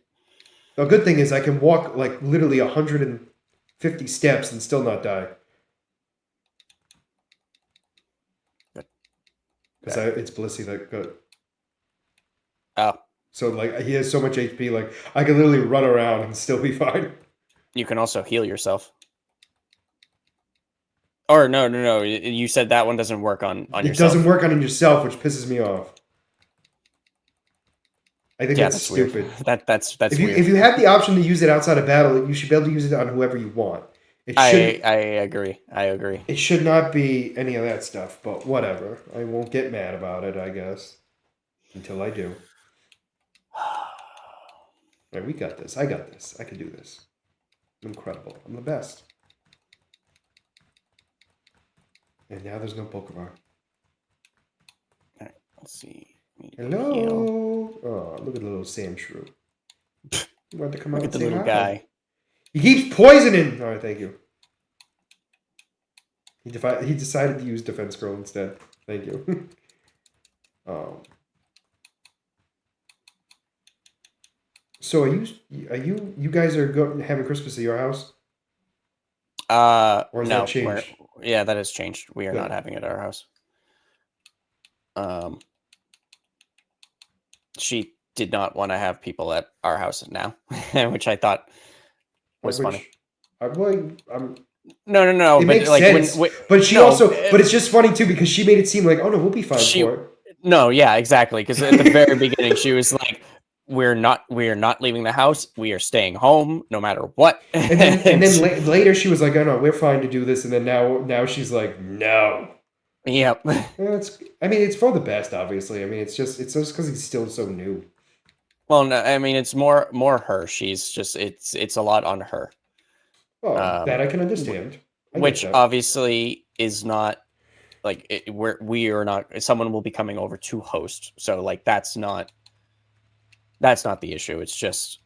good thing is I can walk like literally 150 steps and still not die. Because it's Blissey that good. Oh, So like he has so much HP, like I can literally run around and still be fine. you can also heal yourself. Or no. You said that one doesn't work on It yourself. doesn't work on yourself, which pisses me off. I think that's stupid. Weird. That's If weird. you have the option to use it outside of battle, you should be able to use it on whoever you want. I agree. It should not be any of that stuff, but whatever. I won't get mad about it, I guess. Until I do. Alright, we got this. I got this. I can do this. I'm incredible. I'm the best. And now there's no Pokemon. Alright, let's see. Hello. Oh, look at the little sand shrew. You want to come out Look and at the say little hi? guy. He keeps poisoning. All right, thank you. He decided to use Defense Girl instead. Thank you. So are you guys are having Christmas at your house? Or has No, that changed? yeah, that has changed. We are Good. not having it at our house. She did not want to have people at our house now, which I thought was funny. No. It But makes like sense. But she no, also, but it's just funny too because she made it seem like, oh no, we'll be fine for it. No, yeah, exactly. Because at the very beginning, she was like, "We are not leaving the house. We are staying home, no matter what." And then later she was like, oh no, we're fine to do this. And then now she's like, no. Yep. It's for the best, obviously. I mean, it's just because he's still so new. Well, no, I mean, it's more her. She's just it's a lot on her. Oh, that I can understand. Which obviously is not like we are not. Someone will be coming over to host, so like that's not That's not the issue. It's just,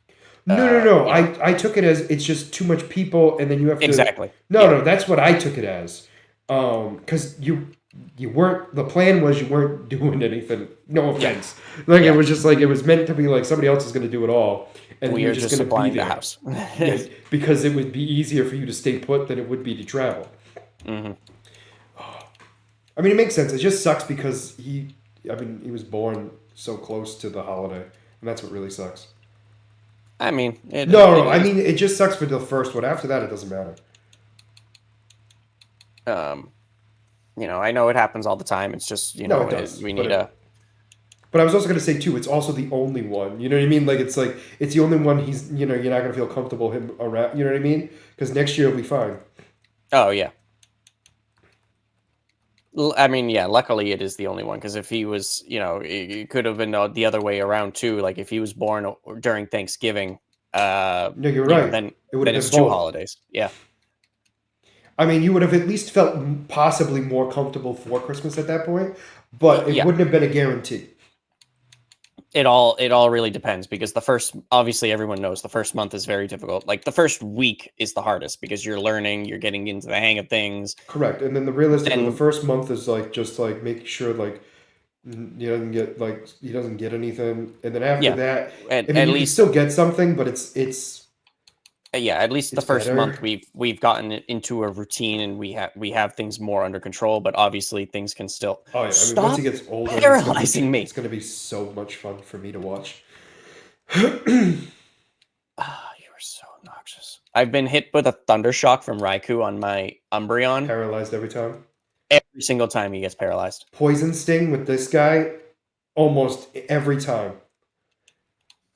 No. you know, I took it as it's just too much people, and then you have to. exactly. No, Yeah, no, that's what I took it as. Because you weren't. The plan was you weren't doing anything. No yeah, offense. Like it yeah. was just like it was meant to be like somebody else is going to do it all, and then We you're are just just going to be supplying the there. house. Yeah, because it would be easier for you to stay put than it would be to travel. Hmm. I mean, it makes sense. It just sucks because I mean, he was born so close to the holiday, and that's what really sucks. I mean, No. it I is. mean, it just sucks for the first one. After that, it doesn't matter. Um, I know it happens all the time. It's just, No, it does. we need a. But I was also going to say too, it's also the only one. You know what I mean? Like it's the only one he's. You're not going to feel comfortable him around. You know what I mean? Because next year will be fine. Oh yeah. I mean, yeah. Luckily, it is the only one because if he was, it could have been the other way around too. Like if he was born during Thanksgiving, No, you're right. then It would have been it's two both. holidays. Yeah. I mean, you would have at least felt possibly more comfortable for Christmas at that point, but it Yeah. wouldn't have been a guarantee. It all really depends because obviously everyone knows the first month is very difficult. Like the first week is the hardest because you're learning, you're getting into the hang of things. Correct. And then realistically, the Then first month is like just like making sure like he doesn't get anything, and then after yeah, that, I mean, at you can least still get something, but at least the it's first month better. we've gotten it into a routine and we have things more under control, but obviously things can still Oh yeah, I mean, once he stop gets older, paralyzing me. it's gonna be so much fun for me to watch. Ah, you are so obnoxious. I've been hit with a thunder shock from Raikou on my Umbreon Paralyzed every time. every single time he gets paralyzed. Poison sting with this guy, almost every time.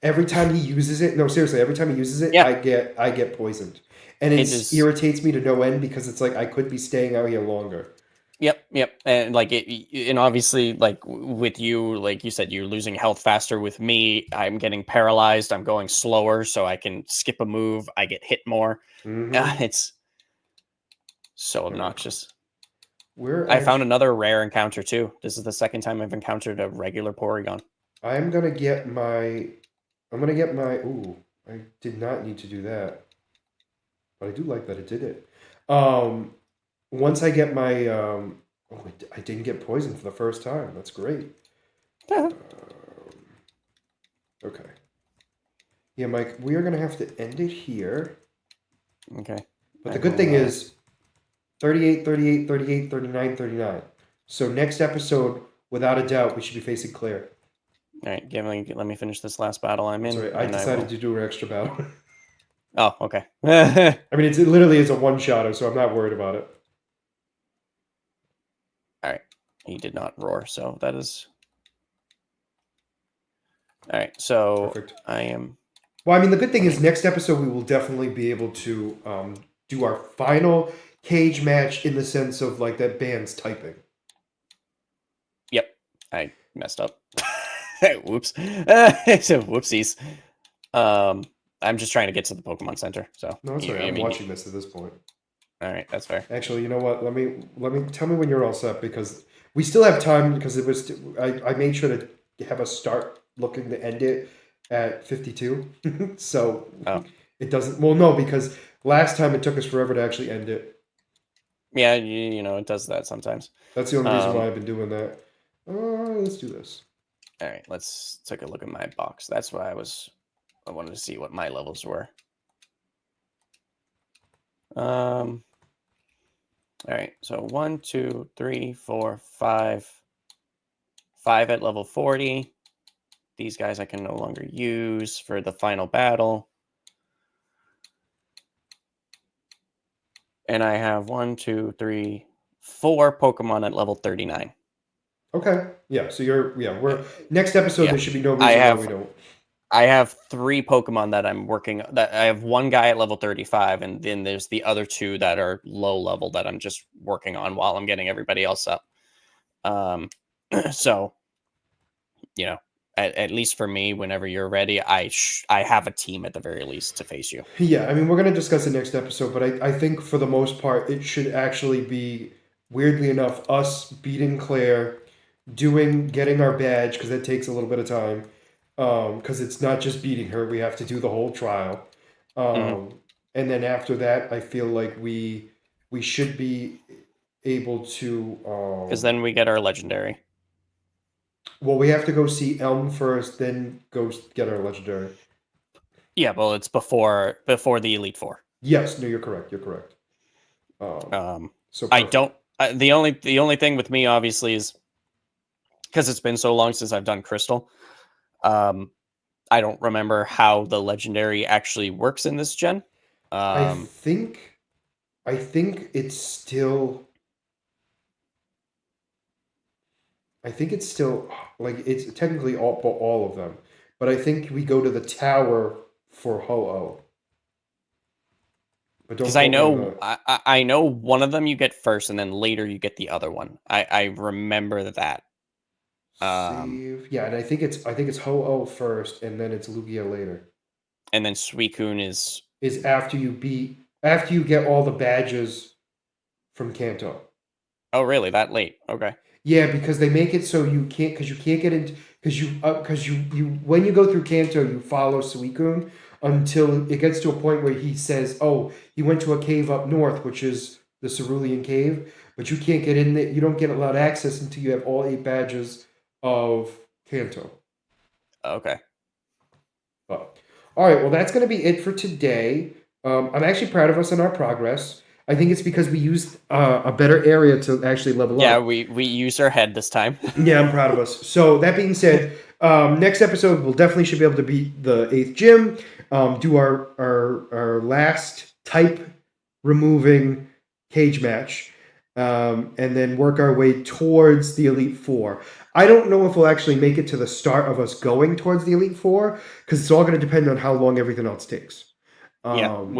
Every time he uses it, no, seriously, every time he uses it, Yeah, I get poisoned, and it it is. irritates me to no end because it's like I could be staying out here longer. Yep, and like and obviously, like with you, like you said, you're losing health faster. With me, I'm getting paralyzed. I'm going slower, so I can skip a move. I get hit more. Mm-hmm. It's so obnoxious. We're I found actually. another rare encounter too. This is the second time I've encountered a regular Porygon. I'm gonna get my. I'm gonna get my. Ooh, I did not need to do that, but I do like that it did it. Um, once I get my. Oh, I didn't get poisoned for the first time. That's great. Okay. Yeah, Mike, we are gonna have to end it here. Okay. But I the good thing will. is 38, 38, 38, 39, 39. So next episode, without a doubt, we should be facing Claire. All right. Let me finish this last battle I'm in, Sorry, I and I decided will. to do an extra battle. Oh, okay. I mean, it literally is a one-shotter, so I'm not worried about it. All right. He did not roar, so that is. All right. So Perfect. I am. Well, I mean, the good thing is next episode we will definitely be able to do our final cage match in the sense of like that band's typing. Yep. I messed up. Whoops. So whoopsies. I'm just trying to get to the Pokemon Center. So No, that's right. I I'm mean, watching this at this point. all right, that's fair. Actually, you know what? Let me tell me when you're all set because we still have time because it was I made sure to have us start looking to end it at 52. So Oh, it doesn't well no because last time it took us forever to actually end it. yeah, it does that sometimes. That's the only reason why Um, I've been doing that. Let's do this. all right, let's take a look at my box. That's why I wanted to see what my levels were. All right, so 1, 2, 3, 4, 5. 5 at level 40. These guys I can no longer use for the final battle. And I have 1, 2, 3, 4 Pokemon at level 39. Okay. Yeah. So we're next episode. Yeah, There should be no I reason why we have don't. I have 3 Pokemon that I'm working. That I have one guy at level 35, and then there's the other 2 that are low level that I'm just working on while I'm getting everybody else up. So at least for me, whenever you're ready, I have a team at the very least to face you. Yeah, I mean, we're gonna discuss the next episode, but I think for the most part, it should actually be, weirdly enough, us beating Claire, getting our badge because that takes a little bit of time, because it's not just beating her. We have to do the whole trial. Hmm. And then after that, I feel like we should be able to. Because then we get our legendary. Well, we have to go see Elm first, then go get our legendary. Yeah, well, it's before the Elite Four. Yes, no, you're correct. You're correct. So I perfect. don't. The only thing with me, obviously, is because it's been so long since I've done Crystal. Um, I don't remember how the legendary actually works in this gen. I Um, think I think it's still I think it's still like it's technically all of them, but I think we go to the tower for Ho-Oh. But don't because I quote me on know that. I know one of them you get first, and then later you get the other one. I remember that. Um, Save. Yeah, and I think it's Ho-Oh first, and then it's Lugia later. and then Suicune is. Is after you get all the badges from Kanto. Oh, really? That late? Okay. Yeah, because they make it so you can't get into because you when you go through Kanto you follow Suicune until it gets to a point where he says, "Oh, he went to a cave up north, which is the Cerulean Cave, but you can't get in there. You don't get allowed access until you have all 8 badges of Kanto." Okay. But all right, well that's going to be it for today. I'm actually proud of us in our progress. I think it's because we used a better area to actually level Yeah, up. we used our head this time. Yeah, I'm proud of us. So that being said, next episode we'll definitely should be able to beat the 8th gym. Do our last type removing cage match, and then work our way towards the Elite Four. I don't know if we'll actually make it to the start of us going towards the Elite Four because it's all going to depend on how long everything else takes. Yeah, Um,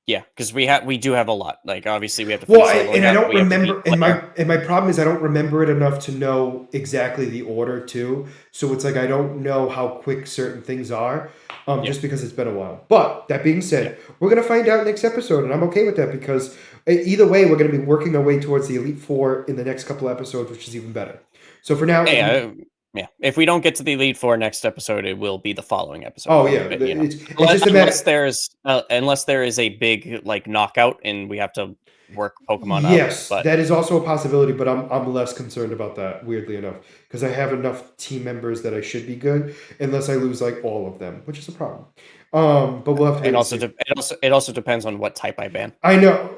yeah, because we do have a lot. Like, obviously we have to Well, finish leveling I up. don't We have to beat remember, Blair. and my problem is I don't remember it enough to know exactly the order too. So it's like I don't know how quick certain things are, Yeah, just because it's been a while. But that being yeah, said, we're gonna find out next episode, and I'm okay with that because either way, we're gonna be working our way towards the Elite Four in the next couple episodes, which is even better. So for now, if you, yeah, yeah. If we don't get to the Elite Four next episode, it will be the following episode. oh yeah, But, it's just a unless matter. there is a big like knockout and we have to work Pokemon up. Yes, But that is also a possibility, but I'm less concerned about that, weirdly enough, because I have enough team members that I should be good, unless I lose like all of them, which is a problem. But we'll have to wait it and also see. it also depends on what type I ban. I know.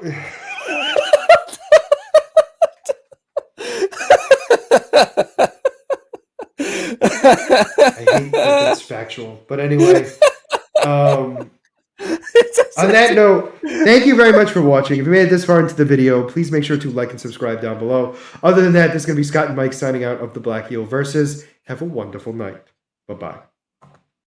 I hate that that's factual, but anyway. Um, on that note, thank you very much for watching. If you made it this far into the video, please make sure to like and subscribe down below. Other than that, this is going to be Scott and Mike signing out of the Black Heel Versus. Have a wonderful night. Bye bye.